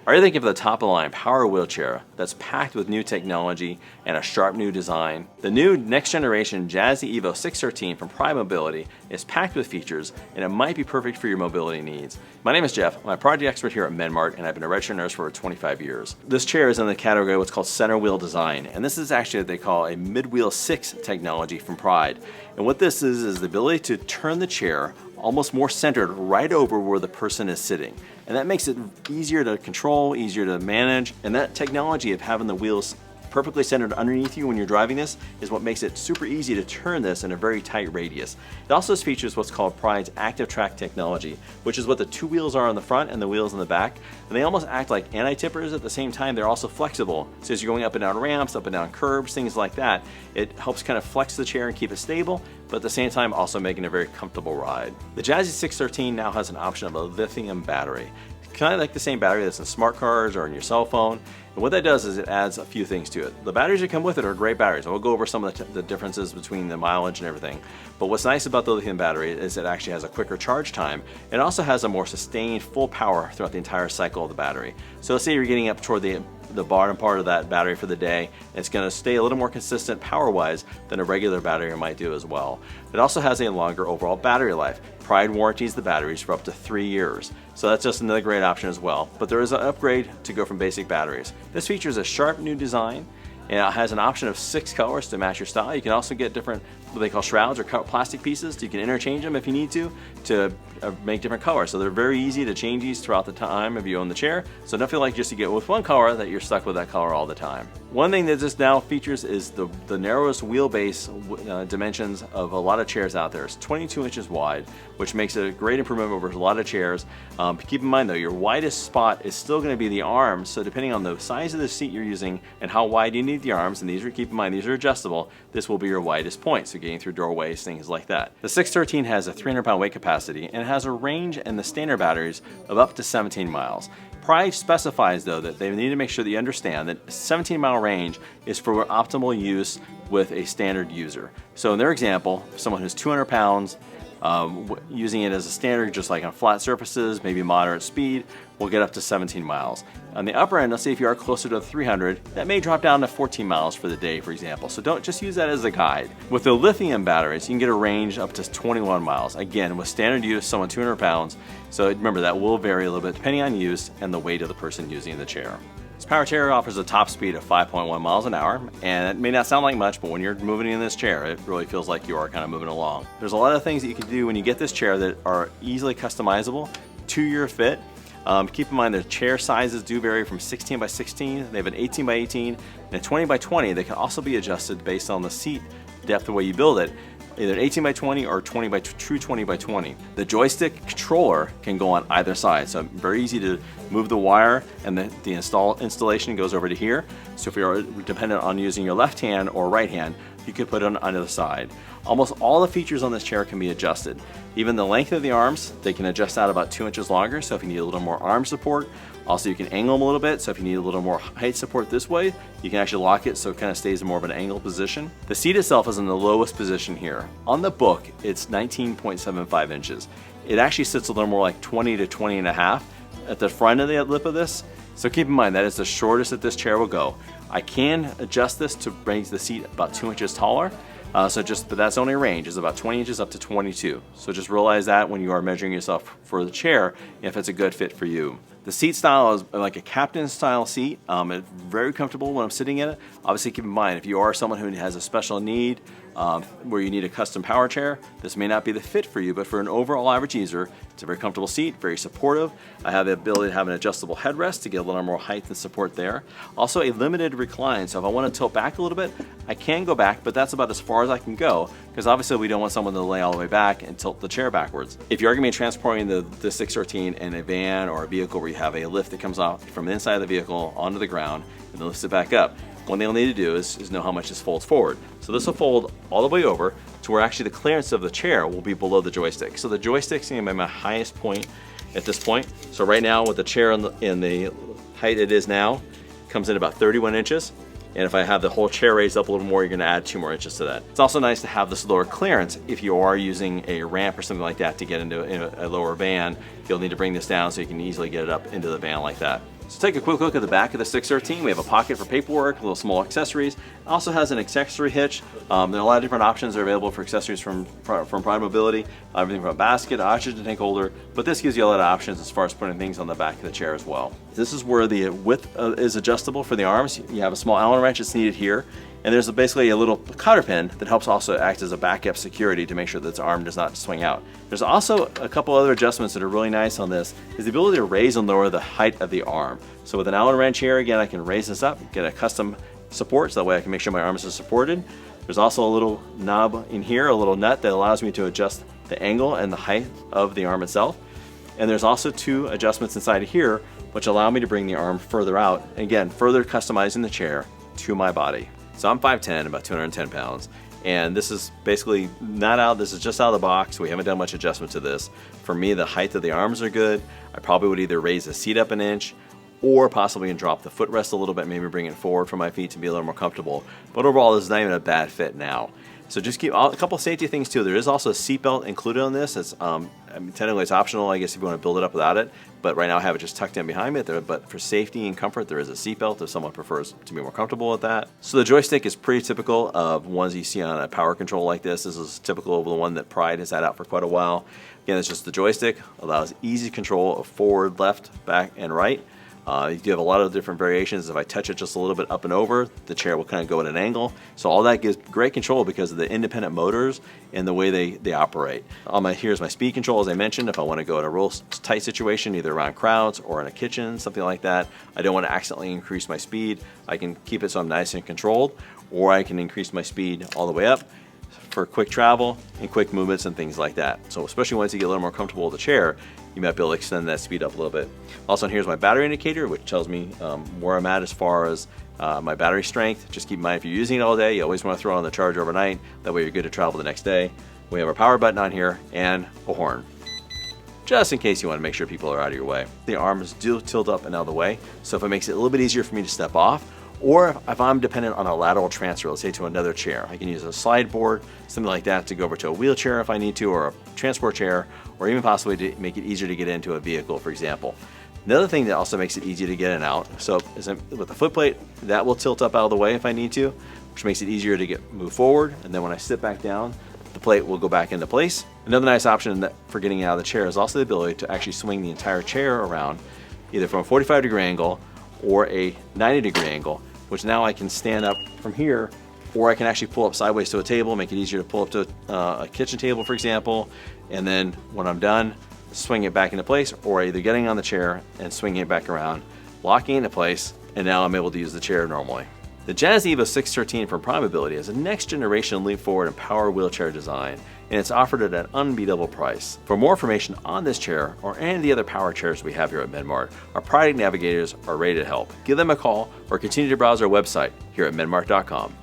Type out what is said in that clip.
Are you thinking of the top-of-the-line power wheelchair that's packed with new technology and a sharp new design? The new next-generation Jazzy Evo 613 from Portability is packed with features, and it might be perfect for your mobility needs. My name is Jeff. I'm a project expert here at Mart, and I've been a registered nurse for 25 years. This chair is in the category of what's called center wheel design, and this is actually what they call a mid-wheel 6 technology from Pride. And what this is the ability to turn the chair almost more centered right over where the person is sitting. And that makes it easier to control, easier to manage, and that technology of having the wheels perfectly centered underneath you when you're driving this is what makes it super easy to turn this in a very tight radius. It also features what's called Pride's Active-Trac technology, which is what the two wheels are on the front and the wheels on the back. And they almost act like anti-tippers at the same time. They're also flexible. So as you're going up and down ramps, up and down curbs, things like that, it helps kind of flex the chair and keep it stable, but at the same time also making a very comfortable ride. The Jazzy 613 now has an option of a lithium battery. Kind of like the same battery that's in smart cars or in your cell phone. And what that does is it adds a few things to it. The batteries that come with it are great batteries. We'll go over some of the differences between the mileage and everything. But what's nice about the lithium battery is it actually has a quicker charge time. It also has a more sustained full power throughout the entire cycle of the battery. So let's say you're getting up toward the bottom part of that battery for the day. It's going to stay a little more consistent power-wise than a regular battery might do as well. It also has a longer overall battery life. Pride warranties the batteries for up to 3 years. So that's just another great option as well. But there is an upgrade to go from basic batteries. This features a sharp new design, and it has an option of 6 colors to match your style. You can also get different, what they call shrouds or plastic pieces. You can interchange them if you need to make different colors. So they're very easy to change these throughout the time if you own the chair. So don't feel like just to get with one color that you're stuck with that color all the time. One thing that this now features is the narrowest wheelbase dimensions of a lot of chairs out there. It's 22 inches wide, which makes it a great improvement over a lot of chairs. Keep in mind though, your widest spot is still going to be the arms. So depending on the size of the seat you're using and how wide you need the arms, and keep in mind these are adjustable, this will be your widest point. So getting through doorways, things like that. The 613 has a 300-pound weight capacity and it has a range in the standard batteries of up to 17 miles. Pride specifies though that they need to make sure that you understand that a 17-mile range is for optimal use with a standard user. So in their example, someone who's 200 pounds, using it as a standard just like on flat surfaces, maybe moderate speed, will get up to 17 miles. On the upper end, let's say if you are closer to 300, that may drop down to 14 miles for the day, for example. So don't just use that as a guide. With the lithium batteries, you can get a range up to 21 miles. Again, with standard use, someone 200 pounds. So remember, that will vary a little bit depending on use and the weight of the person using the chair. This power chair offers a top speed of 5.1 miles an hour, and it may not sound like much, but when you're moving in this chair, it really feels like you are kind of moving along. There's a lot of things that you can do when you get this chair that are easily customizable to your fit. Keep in mind the chair sizes do vary from 16 by 16, they have an 18 by 18, and a 20 by 20. They can also be adjusted based on the seat depth, the way you build it, either 18 by 20 or true 20 by 20. The joystick controller can go on either side, so very easy to move the wire, and the installation goes over to here. So if you're dependent on using your left hand or right hand, you can put it on either side. Almost all the features on this chair can be adjusted. Even the length of the arms, they can adjust out about 2 inches longer, so if you need a little more arm support. Also, you can angle them a little bit, so if you need a little more height support this way, you can actually lock it so it kind of stays in more of an angled position. The seat itself is in the lowest position here. On the book, it's 19.75 inches. It actually sits a little more like 20 to 20 and a half at the front of the lip of this. So keep in mind, that is the shortest that this chair will go. I can adjust this to raise the seat about 2 inches taller. But that's only range, is about 20 inches up to 22. So just realize that when you are measuring yourself for the chair, if it's a good fit for you. The seat style is like a captain style seat. It's very comfortable when I'm sitting in it. Obviously keep in mind, if you are someone who has a special need, where you need a custom power chair, this may not be the fit for you, but for an overall average user, it's a very comfortable seat, very supportive. I have the ability to have an adjustable headrest to get a little more height and support there. Also a limited recline, so if I want to tilt back a little bit, I can go back, but that's about as far as I can go, because obviously we don't want someone to lay all the way back and tilt the chair backwards. If you're going to be transporting the 613 in a van or a vehicle where you have a lift that comes off from the inside of the vehicle onto the ground and then lifts it back up, one thing you'll need to do is know how much this folds forward. So this will fold all the way over to where actually the clearance of the chair will be below the joystick. So the joystick's going to be my highest point at this point. So right now with the chair in the height it is now, comes in about 31 inches. And if I have the whole chair raised up a little more, you're going to add 2 more inches to that. It's also nice to have this lower clearance if you are using a ramp or something like that to get into a lower van. You'll need to bring this down so you can easily get it up into the van like that. So take a quick look at the back of the 613. We have a pocket for paperwork, little small accessories. It also has an accessory hitch. There are a lot of different options that are available for accessories from Portability. Everything from a basket, oxygen tank holder, but this gives you a lot of options as far as putting things on the back of the chair as well. This is where the width is adjustable for the arms. You have a small Allen wrench that's needed here. And there's basically a little cotter pin that helps also act as a backup security to make sure that this arm does not swing out. There's also a couple other adjustments that are really nice on this, is the ability to raise and lower the height of the arm. So with an Allen wrench here, again, I can raise this up, get a custom support, so that way I can make sure my arms are supported. There's also a little knob in here, a little nut that allows me to adjust the angle and the height of the arm itself. And there's also two adjustments inside of here, which allow me to bring the arm further out. Again, further customizing the chair to my body. So I'm 5'10", about 210 pounds, and this is basically not out, this is just out of the box. We haven't done much adjustment to this. For me, the height of the arms are good. I probably would either raise the seat up an inch or possibly drop the footrest a little bit, maybe bring it forward for my feet to be a little more comfortable. But overall, this is not even a bad fit now. So just keep a couple safety things too. There is also a seatbelt included on this. It's technically it's optional, I guess, if you want to build it up without it. But right now I have it just tucked in behind me. But for safety and comfort, there is a seatbelt if someone prefers to be more comfortable with that. So the joystick is pretty typical of ones you see on a power control like this. This is typical of the one that Pride has had out for quite a while. Again, it's just the joystick. Allows easy control of forward, left, back, and right. You do have a lot of different variations. If I touch it just a little bit up and over, the chair will kind of go at an angle. So all that gives great control because of the independent motors and the way they operate. Here's my speed control, as I mentioned. If I want to go in a real tight situation, either around crowds or in a kitchen, something like that, I don't want to accidentally increase my speed. I can keep it so I'm nice and controlled, or I can increase my speed all the way up for quick travel and quick movements and things like that. So especially once you get a little more comfortable with the chair, you might be able to extend that speed up a little bit. Also, here's my battery indicator, which tells me where I'm at as far as my battery strength. Just keep in mind, if you're using it all day, you always want to throw it on the charge overnight. That way you're good to travel the next day. We have our power button on here and a horn, just in case you want to make sure people are out of your way. The arms do tilt up and out of the way, so if it makes it a little bit easier for me to step off, or if I'm dependent on a lateral transfer, let's say to another chair, I can use a slide board, something like that, to go over to a wheelchair if I need to, or a transport chair, or even possibly to make it easier to get into a vehicle, for example. Another thing that also makes it easy to get in and out, so with the foot plate, that will tilt up out of the way if I need to, which makes it easier to move forward, and then when I sit back down, the plate will go back into place. Another nice option for getting out of the chair is also the ability to actually swing the entire chair around, either from a 45-degree angle or a 90-degree angle, which now I can stand up from here, or I can actually pull up sideways to a table, make it easier to pull up to a kitchen table, for example, and then when I'm done, swing it back into place, or either getting on the chair and swinging it back around, locking it into place, and now I'm able to use the chair normally. The Jazzy Evo 613 from Portability is a next generation leap forward in power wheelchair design, and it's offered at an unbeatable price. For more information on this chair or any of the other power chairs we have here at Mart, our product navigators are ready to help. Give them a call or continue to browse our website here at medmart.com.